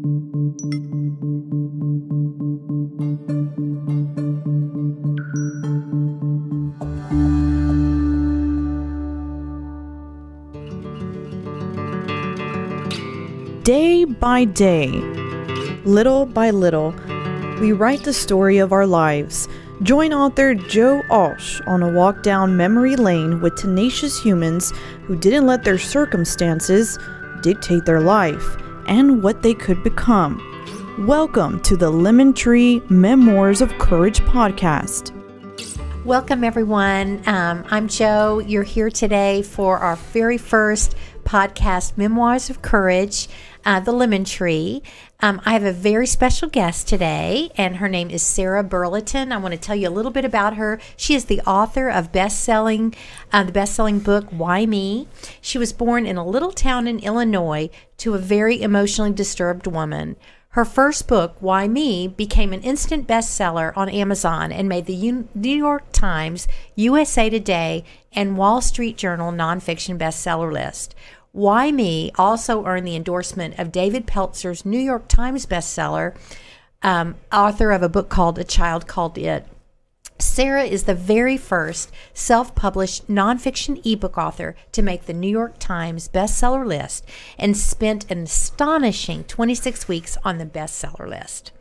Day by day, little by little, we write the story of our lives. Join author Joe Alsh on a walk down memory lane with tenacious humans who didn't let their circumstances dictate their life and what they could become. Welcome to the Lemon Tree Memoirs of Courage podcast. Welcome, everyone. I'm Joe. You're here today for our very first podcast, Memoirs of Courage, the Lemon Tree. I have a very special guest today, and her name is Sarah Burleton. I want to tell you a little bit about her. She is the author of the best-selling book, Why Me? She was born in a little town in Illinois to a very emotionally disturbed woman. Her first book, Why Me?, became an instant bestseller on Amazon and made the New York Times, USA Today, and Wall Street Journal nonfiction bestseller list. Why Me also earned the endorsement of David Peltzer's New York Times bestseller, author of a book called A Child Called It. Sarah is the very first self-published nonfiction ebook author to make the New York Times bestseller list and spent an astonishing 26 weeks on the bestseller list.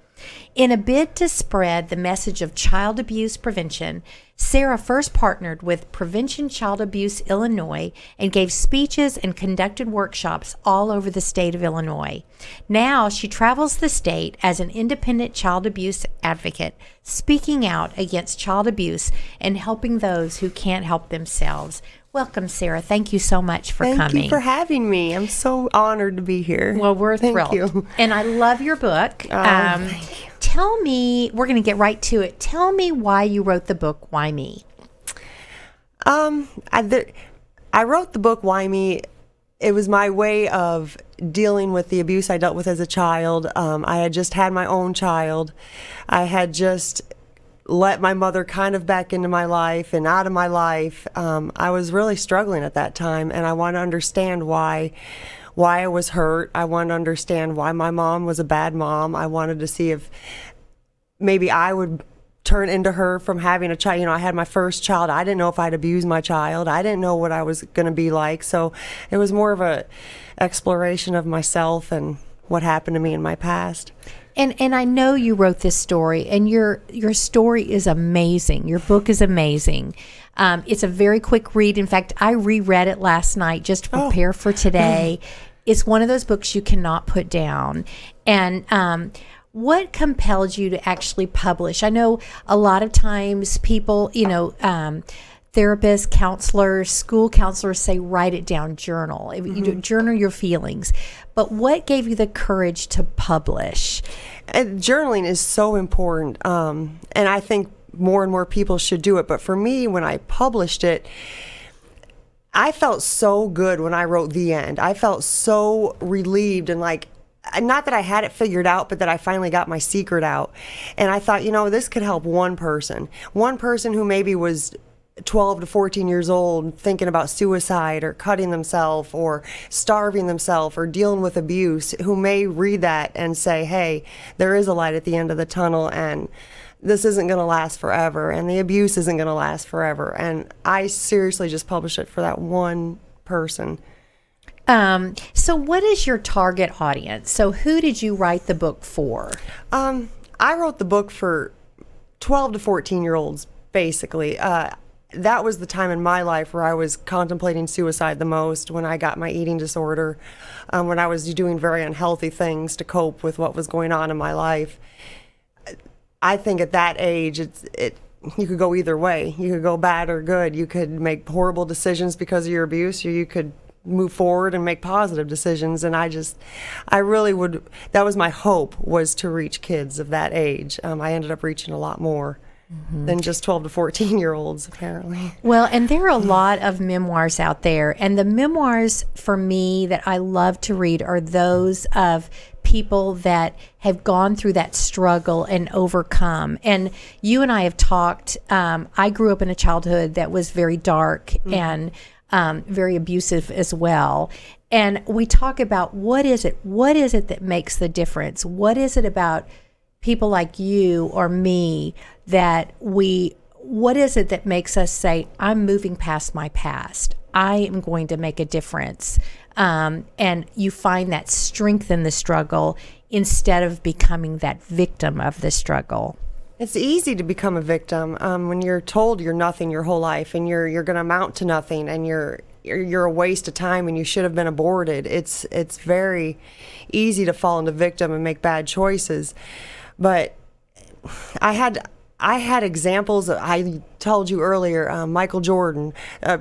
In a bid to spread the message of child abuse prevention, Sarah first partnered with Prevention Child Abuse Illinois and gave speeches and conducted workshops all over the state of Illinois. Now she travels the state as an independent child abuse advocate, speaking out against child abuse and helping those who can't help themselves. Welcome, Sarah. Thank you so much for coming. Thank you for having me. I'm so honored to be here. Well, we're thrilled. Thank you. And I love your book. Thank you. Tell me, we're going to get right to it. Tell me why you wrote the book, Why Me? I wrote the book, Why Me? It was my way of dealing with the abuse I dealt with as a child. I had just had my own child. I had just let my mother kind of back into my life and out of my life. I was really struggling at that time, and I wanted to understand why I was hurt. I wanted to understand why my mom was a bad mom. I wanted to see if maybe I would turn into her from having a child. You know, I had my first child. I didn't know if I'd abuse my child. I didn't know what I was going to be like. So it was more of a exploration of myself and what happened to me in my past. And I know you wrote this story, and your story is amazing. Your book is amazing. It's a very quick read. In fact, I reread it last night just to prepare for today. It's one of those books you cannot put down. And what compelled you to actually publish? I know a lot of times people, therapists, counselors, school counselors say write it down, journal. You journal your feelings. But what gave you the courage to publish? Journaling is so important, and I think more and more people should do it. But for me, when I published it, I felt so good when I wrote the end. I felt so relieved and like, not that I had it figured out, but that I finally got my secret out. And I thought, this could help one person who maybe was 12 to 14 years old thinking about suicide or cutting themselves or starving themselves or dealing with abuse, who may read that and say, hey, there is a light at the end of the tunnel, and this isn't going to last forever, and the abuse isn't going to last forever. And I seriously just published it for that one person. So what is your target audience? So who did you write the book for? I wrote the book for 12 to 14-year-olds, basically. That was the time in my life where I was contemplating suicide the most, when I got my eating disorder, when I was doing very unhealthy things to cope with what was going on in my life. I think at that age, you could go either way. You could go bad or good. You could make horrible decisions because of your abuse, or you could move forward and make positive decisions. And I really would, that was my hope, was to reach kids of that age. I ended up reaching a lot more than just 12 to 14-year-olds, apparently. Well, and there are a lot of memoirs out there, and the memoirs for me that I love to read are those of people that have gone through that struggle and overcome. And you and I have talked, I grew up in a childhood that was very dark, and very abusive as well. And we talk about what is it that makes the difference? What is it about people like you or me what is it that makes us say, I'm moving past my past. I am going to make a difference. And you find that strength in the struggle instead of becoming that victim of the struggle. It's easy to become a victim when you're told you're nothing your whole life and you're going to amount to nothing and you're a waste of time and you should have been aborted. It's very easy to fall into victim and make bad choices. But I had examples. I told you earlier, Michael Jordan,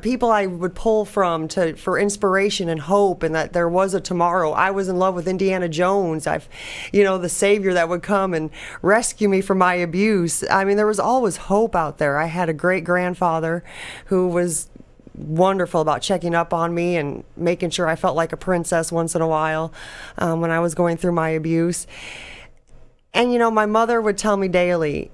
people I would pull from for inspiration and hope, and that there was a tomorrow. I was in love with Indiana Jones. The savior that would come and rescue me from my abuse. I mean, there was always hope out there. I had a great grandfather who was wonderful about checking up on me and making sure I felt like a princess once in a while when I was going through my abuse. And my mother would tell me daily,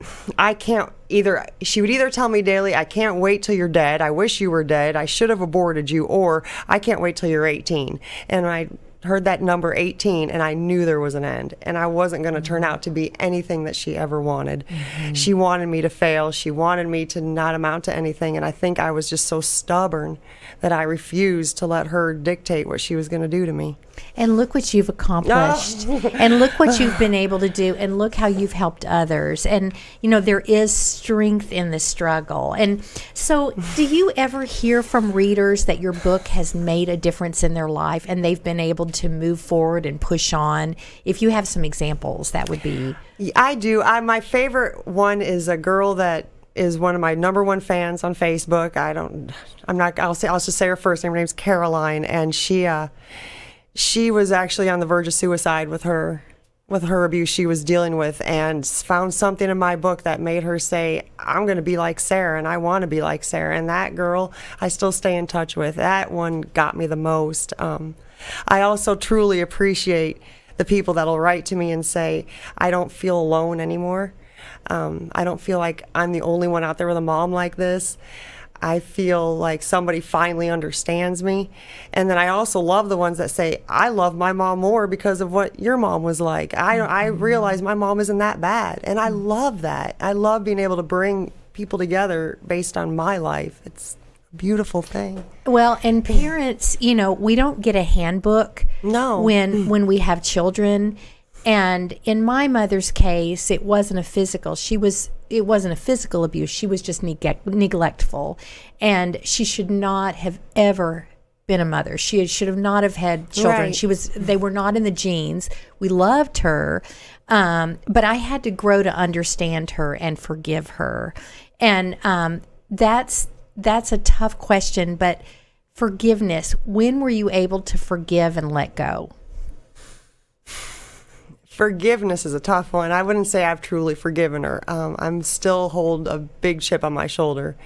she would either tell me daily, I can't wait till you're dead, I wish you were dead, I should have aborted you, or I can't wait till you're 18. And I heard that number 18 and I knew there was an end, and I wasn't going to turn out to be anything that she ever wanted. She wanted me to fail. She wanted me to not amount to anything, and I think I was just so stubborn that I refused to let her dictate what she was going to do to me. And look what you've accomplished. And look what you've been able to do. And look how you've helped others. And, there is strength in the struggle. And so do you ever hear from readers that your book has made a difference in their life and they've been able to move forward and push on? If you have some examples, that would be... I do. My favorite one is a girl that is one of my #1 fans on Facebook. I'll just say her first name. Her name's Caroline, and she was actually on the verge of suicide with her abuse she was dealing with, and found something in my book that made her say, I'm going to be like Sarah, and I want to be like Sarah. And that girl I still stay in touch with. That one got me the most. I also truly appreciate the people that'll write to me and say, I don't feel alone anymore. I don't feel like I'm the only one out there with a mom like this. I feel like somebody finally understands me. And then I also love the ones that say, I love my mom more because of what your mom was like. I realize my mom isn't that bad. And I love that. I love being able to bring people together based on my life. It's a beautiful thing. Well, and parents, we don't get a handbook when we have children. And in my mother's case, it wasn't a physical. It wasn't a physical abuse. She was just neglectful, and she should not have ever been a mother. She should have not have had children. Right. They were not in the genes. We loved her, but I had to grow to understand her and forgive her. And that's a tough question. But forgiveness. When were you able to forgive and let go? Forgiveness is a tough one. I wouldn't say I've truly forgiven her. I'm still hold a big chip on my shoulder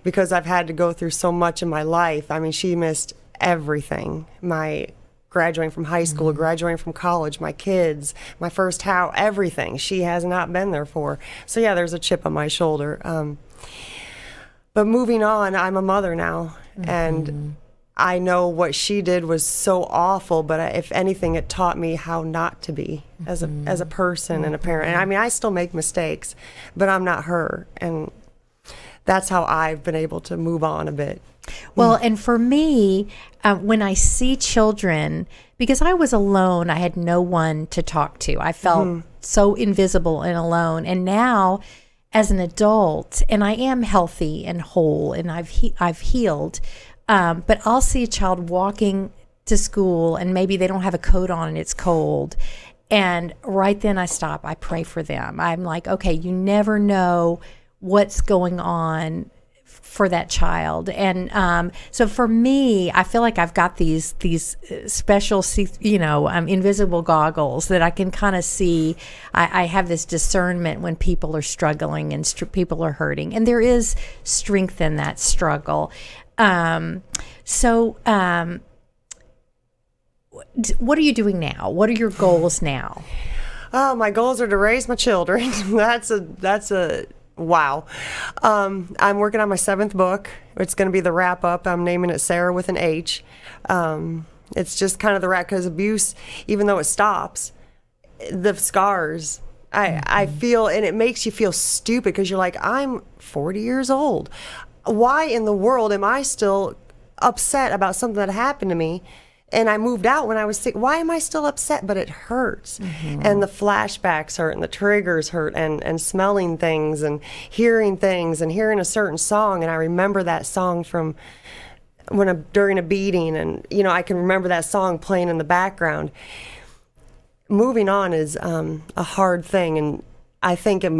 because I've had to go through so much in my life. I mean, she missed everything. My graduating from high school, graduating from college, my kids, my first house, everything. She has not been there for. So yeah, there's a chip on my shoulder. But moving on, I'm a mother now, and I know what she did was so awful, but if anything, it taught me how not to be as a person and a parent. And I mean, I still make mistakes, but I'm not her. And that's how I've been able to move on a bit. Well, and for me, when I see children, because I was alone, I had no one to talk to. I felt so invisible and alone. And now, as an adult, and I am healthy and whole, and I've healed, but I'll see a child walking to school and maybe they don't have a coat on and it's cold. And right then I stop. I pray for them. I'm like, okay, you never know what's going on for that child. And so for me, I feel like I've got these special, invisible goggles that I can kind of see. I have this discernment when people are struggling and people are hurting. And there is strength in that struggle. What are you doing now? What are your goals now? Oh, my goals are to raise my children. That's Wow. I'm working on my 7th book. It's going to be the wrap up. I'm naming it Sarah with an H. It's just kind of the wrap, because abuse, even though it stops, the scars, I feel, and it makes you feel stupid, because you're like, I'm 40 years old. Why in the world am I still upset about something that happened to me? And I moved out when I was sick. Why am I still upset? But it hurts. And the flashbacks hurt, and the triggers hurt, and smelling things and hearing a certain song. And I remember that song from during a beating, and I can remember that song playing in the background. Moving on is a hard thing, and I think in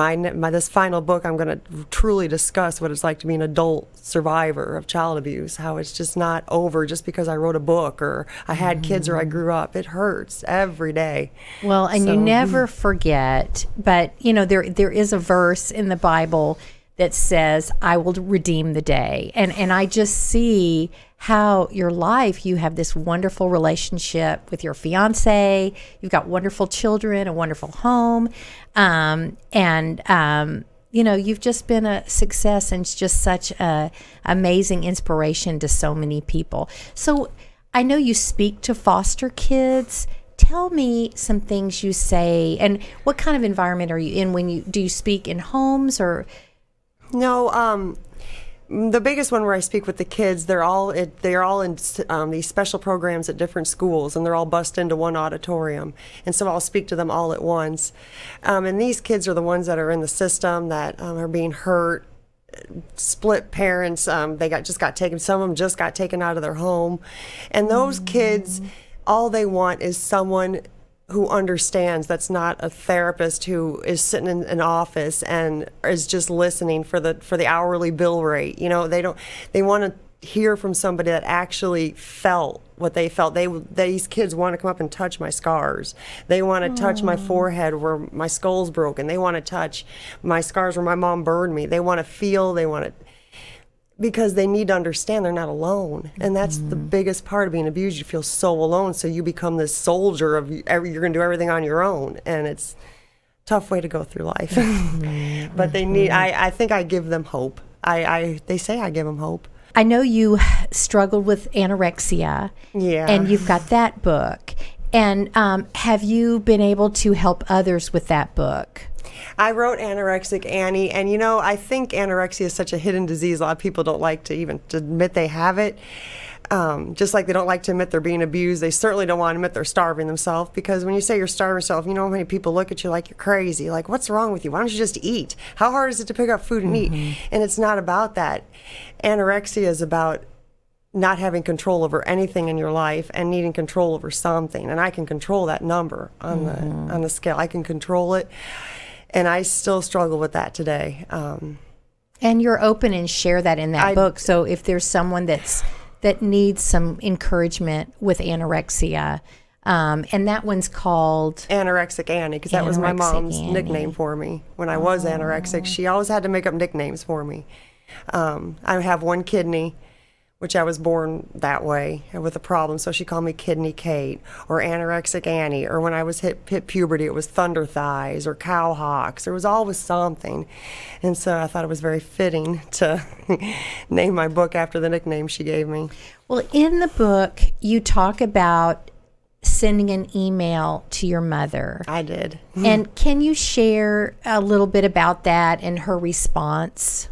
this final book, I'm going to truly discuss what it's like to be an adult survivor of child abuse, how it's just not over just because I wrote a book or I had kids or I grew up. It hurts every day. Well, and you never forget, but there is a verse in the Bible that says, I will redeem the day. And I just see how your life, you have this wonderful relationship with your fiance, you've got wonderful children, a wonderful home, you've just been a success, and it's just such a amazing inspiration to so many people. So I know you speak to foster kids. Tell me some things you say, and what kind of environment are you in do you speak in homes or? No, the biggest one where I speak with the kids, they're all in these special programs at different schools, and they're all bussed into one auditorium. And so I'll speak to them all at once. And these kids are the ones that are in the system that are being hurt, split parents. They just got taken. Some of them just got taken out of their home. And those kids, all they want is someone who understands, that's not a therapist who is sitting in an office and is just listening for the hourly bill rate. They want to hear from somebody that actually felt what they felt. These kids want to come up and touch my scars. They want to touch my forehead where my skull's broken. They want to touch my scars where my mom burned me. They want to feel, because they need to understand they're not alone. And that's the biggest part of being abused. You feel so alone, so you become this soldier of you're going to do everything on your own, and it's a tough way to go through life. But they need, I think I give them hope. They say I give them hope. I know you struggled with anorexia, and you've got that book. And have you been able to help others with that book? I wrote Anorexic Annie, and I think anorexia is such a hidden disease. A lot of people don't like to even admit they have it. Just like they don't like to admit they're being abused, they certainly don't want to admit they're starving themselves, because when you say you're starving yourself, how many people look at you like you're crazy, like, what's wrong with you? Why don't you just eat? How hard is it to pick up food and eat? And it's not about that. Anorexia is about not having control over anything in your life and needing control over something. And I can control that number on the scale. I can control it. And I still struggle with that today. And you're open and share that in that book. So if there's someone that needs some encouragement with anorexia, and that one's called Anorexic Annie, because that was my mom's nickname for me when I was anorexic. She always had to make up nicknames for me. I have one kidney, which I was born that way with a problem, so she called me Kidney Kate, or Anorexic Annie, or when I was hit puberty, it was Thunder Thighs or Cow Hocks. There was always something, and so I thought it was very fitting to name my book after the nickname she gave me. Well, in the book, you talk about sending an email to your mother. I did. And can you share a little bit about that and her response?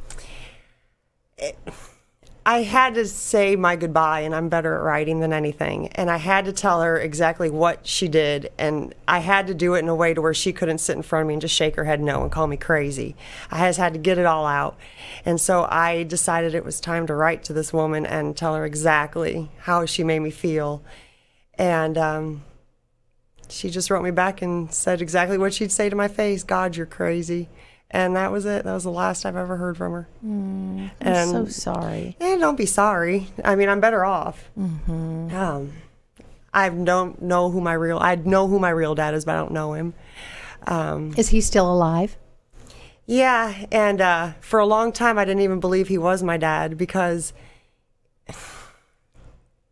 I had to say my goodbye, and I'm better at writing than anything. And I had to tell her exactly what she did, and I had to do it in a way to where she couldn't sit in front of me and just shake her head no and call me crazy. I just had to get it all out. And so I decided it was time to write to this woman and tell her exactly how she made me feel. And she just wrote me back and said exactly what she'd say to my face: God, you're crazy. And that was it. That was the last I've ever heard from her. I'm so sorry. Don't be sorry. I mean, I'm better off. I don't know who my real. I know who my real dad is, but I don't know him. Is he still alive? Yeah, and for a long time, I didn't even believe he was my dad, because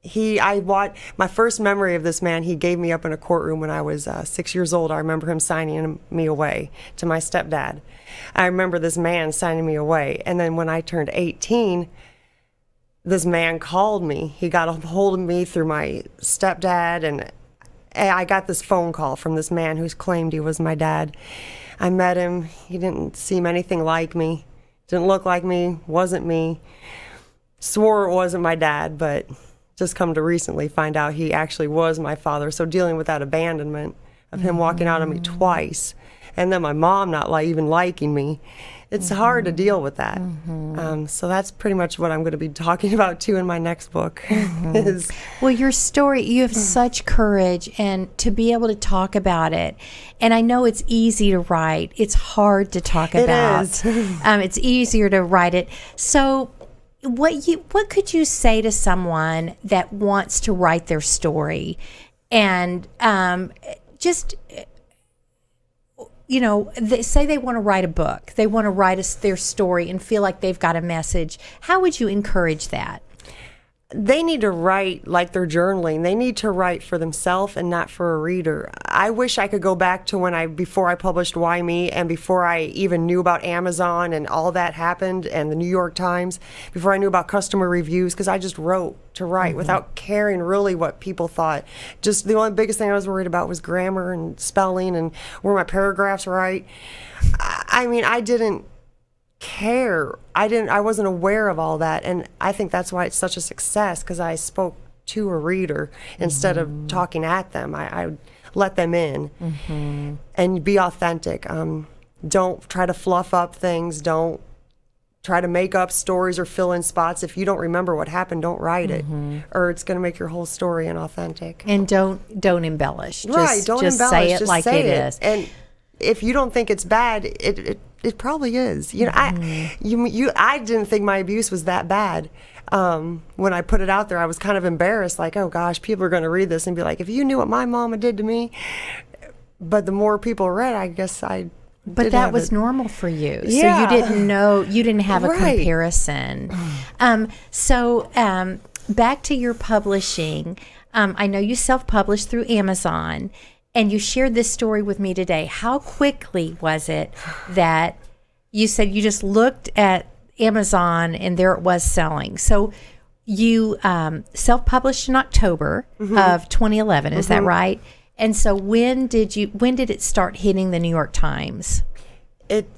My first memory of this man, he gave me up in a courtroom when I was 6 years old. I remember him signing me away to my stepdad. I remember this man signing me away. And then when I turned 18, this man called me. He got a hold of me through my stepdad, and I got this phone call from this man who claimed he was my dad. I met him. He didn't seem anything like me. Didn't look like me. Wasn't me. Swore it wasn't my dad, but just come to recently find out he actually was my father. So dealing with that abandonment of him walking out on me twice, and then my mom not even liking me, it's hard to deal with that. So that's pretty much what I'm going to be talking about too in my next book. Well, your story, you have such courage, and to be able to talk about it. And I know it's easy to write. It's hard to talk about. It is. It's easier to write it. So what could you say to someone that wants to write their story, and just, you know, say they want to write a book, they want to write their story and feel like they've got a message? How would you encourage that? They need to write like they're journaling. They need to write for themselves and not for a reader. I wish I could go back to before I published Why Me, and before I even knew about Amazon and all that happened, and the New York Times, before I knew about customer reviews, because I just wrote to write without caring really what people thought. Just the only biggest thing I was worried about was grammar and spelling and were my paragraphs right. I mean, I didn't care. I wasn't aware of all that, and I think that's why it's such a success, because I spoke to a reader instead of talking at them. I let them in and be authentic. Don't try to fluff up things. Don't try to make up stories or fill in spots. If you don't remember what happened, don't write it, or it's going to make your whole story inauthentic. And don't embellish. Right, don't just embellish. Say it just like say it is. And if you don't think it's bad, it probably is. You know, I didn't think my abuse was that bad. When I put it out there, I was kind of embarrassed, like, oh gosh, people are going to read this and be like, if you knew what my mama did to me. But the more people read, I guess But that was normal for you. Yeah. So you didn't know, you didn't have a Right. comparison. Back to your publishing. I know you self-published through Amazon, and you shared this story with me today. How quickly was it that you said you just looked at Amazon and there it was selling? So you self-published in October of 2011, is that right? And so when did it start hitting the New York Times? It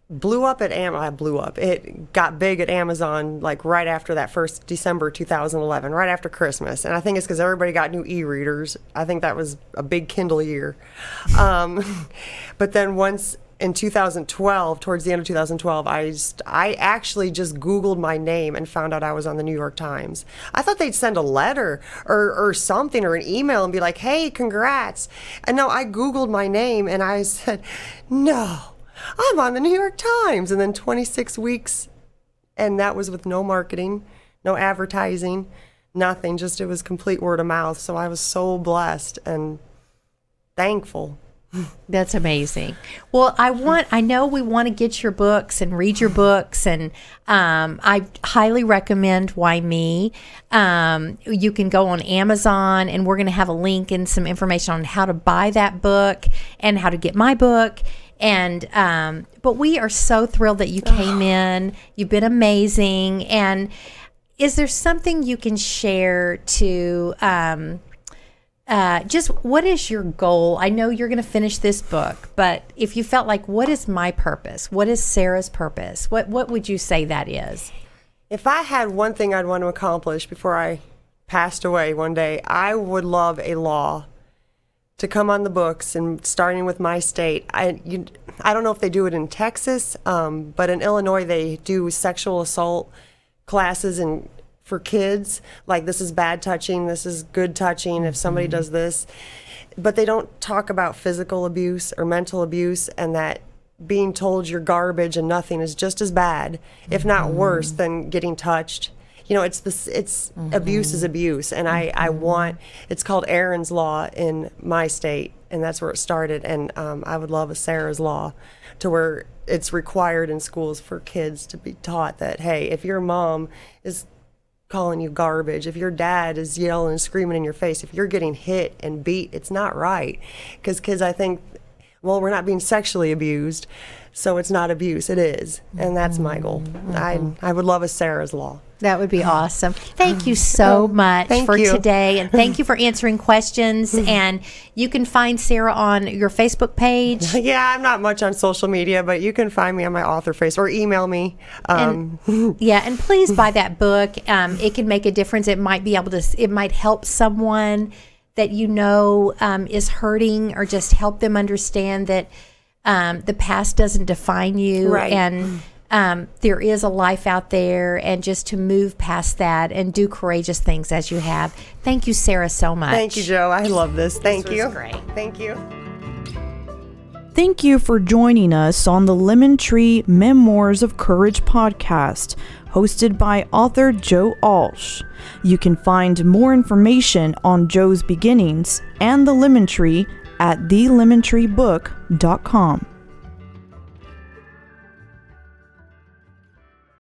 blew up at It got big at Amazon like right after that first December 2011, right after Christmas. And I think it's because everybody got new e-readers. I think that was a big Kindle year. But then once in 2012, towards the end of 2012, I actually just Googled my name and found out I was on the New York Times. I thought they'd send a letter or something, or an email, and be like, hey, congrats. And no, I Googled my name and I said, no, I'm on the New York Times. And then 26 weeks, and that was with no marketing, no advertising, nothing, just it was complete word of mouth. So I was so blessed and thankful. That's amazing. Well, I know we want to get your books and read your books, and I highly recommend Why Me. You can go on Amazon, and we're going to have a link and some information on how to buy that book and how to get my book. And but we are so thrilled that you came in. You've been amazing. And is there something you can share to just what is your goal? I know you're going to finish this book, but if you felt like, what is my purpose? What is Sarah's purpose? What would you say that is? If I had one thing I'd want to accomplish before I passed away one day, I would love a law to come on the books, and starting with my state. I don't know if they do it in Texas, but in Illinois they do sexual assault classes and for kids, like this is bad touching, this is good touching if somebody does this. But they don't talk about physical abuse or mental abuse, and that being told you're garbage and nothing is just as bad, if not worse, than getting touched. You know, it's abuse is abuse, and I want, it's called Aaron's Law in my state, and that's where it started. And I would love a Sarah's Law, to where it's required in schools for kids to be taught that, hey, if your mom is calling you garbage, if your dad is yelling and screaming in your face, if you're getting hit and beat, it's not right. Because kids, I think, well, we're not being sexually abused, so it's not abuse. It is, and that's my goal. I would love a Sarah's Law. That would be awesome. Thank you so much for today, and thank you for answering questions. And you can find Sarah on your Facebook page. Yeah, I'm not much on social media, but you can find me on my author face or email me. And please buy that book. It can make a difference. It might be able to. It might help someone that you know is hurting, or just help them understand that the past doesn't define you, right. and there is a life out there, and just to move past that and do courageous things as you have. Thank you, Sarah, so much. Thank you, Joe. I love this. Thank you. This was great. Thank you. Thank you for joining us on the Lemon Tree Memoirs of Courage podcast, hosted by author Joe Alsh. You can find more information on Joe's beginnings and the Lemon Tree at thelemontreebook.com.